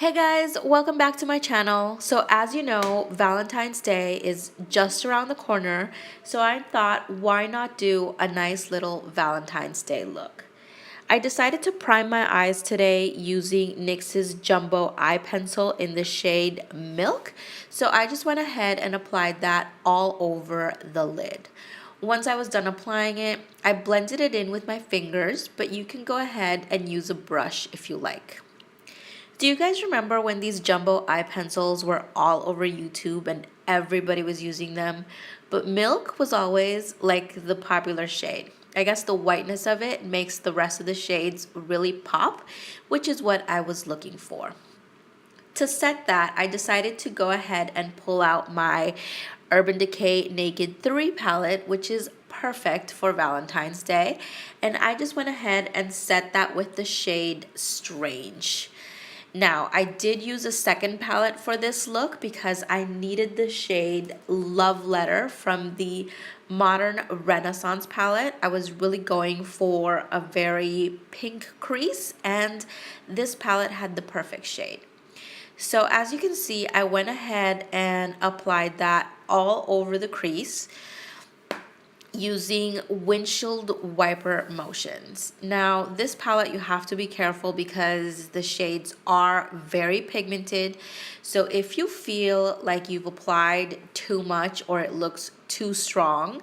Hey guys, welcome back to my channel. So as you know, Valentine's Day is just around the corner, so I thought why not do a nice little Valentine's Day look. I decided to prime my eyes today using NYX's Jumbo Eye Pencil in the shade Milk, so I just went ahead and applied that all over the lid. Once I was done applying it, I blended it in with my fingers, but you can go ahead and use a brush if you like. Do you guys remember when these jumbo eye pencils were all over YouTube and everybody was using them? But Milk was always like the popular shade. I guess the whiteness of it makes the rest of the shades really pop, which is what I was looking for. To set that, I decided to go ahead and pull out my Urban Decay Naked 3 palette, which is perfect for Valentine's Day. And I just went ahead and set that with the shade Strange. Now, I did use a second palette for this look because I needed the shade Love Letter from the Modern Renaissance palette. I was really going for a very pink crease, and this palette had the perfect shade. So as you can see, I went ahead and applied that all over the crease using windshield wiper motions. Now, this palette you have to be careful because the shades are very pigmented. So if you feel like you've applied too much or it looks too strong,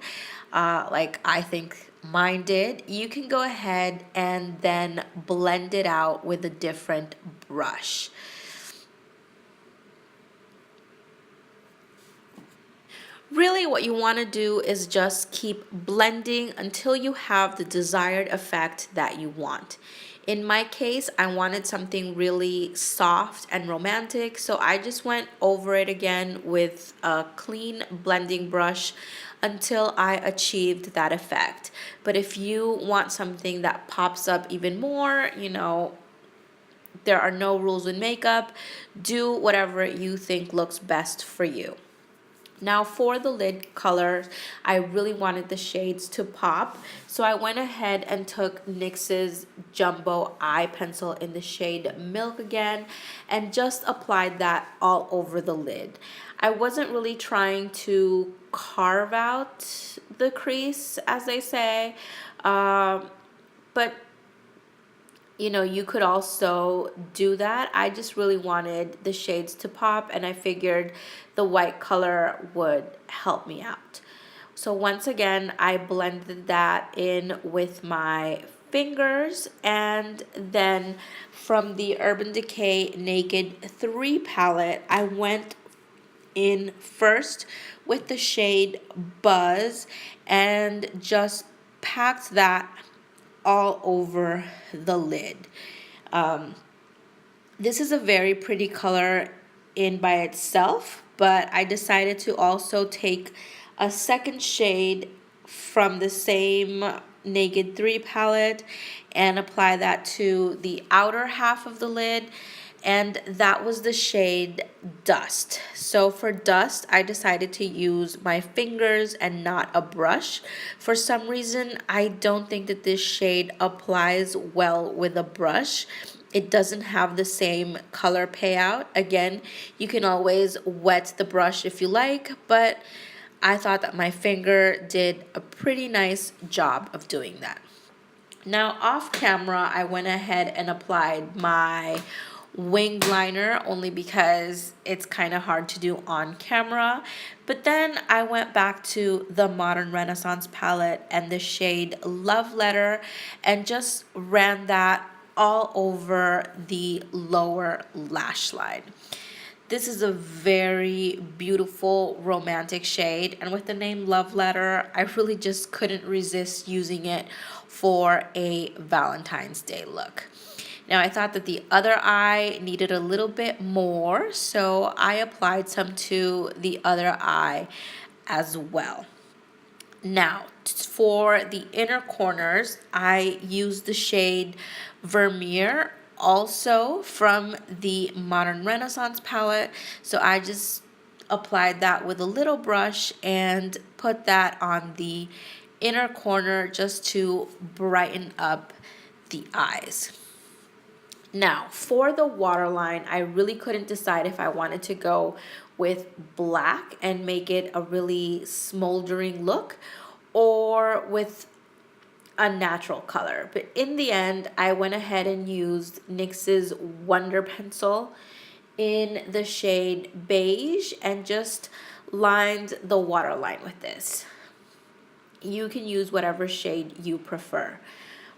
like I think mine did, you can go ahead and then blend it out with a different brush. Really, what you want to do is just keep blending until you have the desired effect that you want. In my case, I wanted something really soft and romantic, so I just went over it again with a clean blending brush until I achieved that effect. But if you want something that pops up even more, there are no rules with makeup. Do whatever you think looks best for you. Now for the lid color, I really wanted the shades to pop, so I went ahead and took NYX's Jumbo Eye Pencil in the shade Milk again and just applied that all over the lid. I wasn't really trying to carve out the crease, as they say, but you could also do that. I just really wanted the shades to pop, and I figured the white color would help me out. So once again, I blended that in with my fingers, and then from the Urban Decay Naked 3 palette, I went in first with the shade Buzz and just packed that all over the lid. This is a very pretty color in by itself, but I decided to also take a second shade from the same Naked 3 palette and apply that to the outer half of the lid, and that was the shade Dust. So for Dust, I decided to use my fingers and not a brush. For some reason, I don't think that this shade applies well with a brush. It doesn't have the same color payout. Again, you can always wet the brush if you like, but I thought that my finger did a pretty nice job of doing that. Now off camera, I went ahead and applied my winged liner only because it's kind of hard to do on camera. But then I went back to the Modern Renaissance palette and the shade Love Letter and just ran that all over the lower lash line. This is a very beautiful romantic shade, and with the name Love Letter, I really just couldn't resist using it for a Valentine's Day look. Now I thought that the other eye needed a little bit more, so I applied some to the other eye as well. Now, for the inner corners, I used the shade Vermeer, also from the Modern Renaissance palette. So I just applied that with a little brush and put that on the inner corner just to brighten up the eyes. Now, for the waterline, I really couldn't decide if I wanted to go with black and make it a really smoldering look or with a natural color. But in the end, I went ahead and used NYX's Wonder Pencil in the shade beige and just lined the waterline with this. You can use whatever shade you prefer.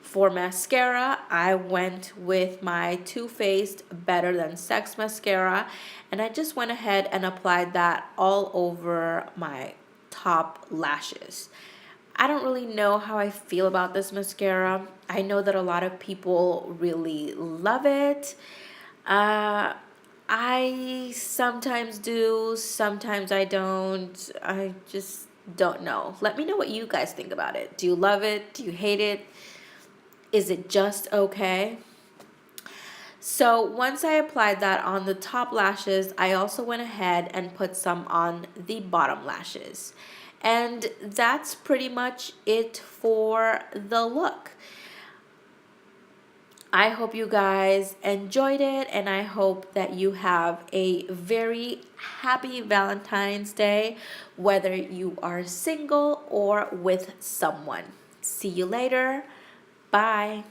For mascara, I went with my Too Faced Better Than Sex mascara, and I just went ahead and applied that all over my top lashes. I don't really know how I feel about this mascara. I know that a lot of people really love it. I sometimes do, sometimes I don't. I just don't know. Let me know what you guys think about it. Do you love it? Do you hate it? Is it just okay? So once I applied that on the top lashes, I also went ahead and put some on the bottom lashes. And that's pretty much it for the look. I hope you guys enjoyed it, and I hope that you have a very happy Valentine's Day, whether you are single or with someone. See you later. Bye.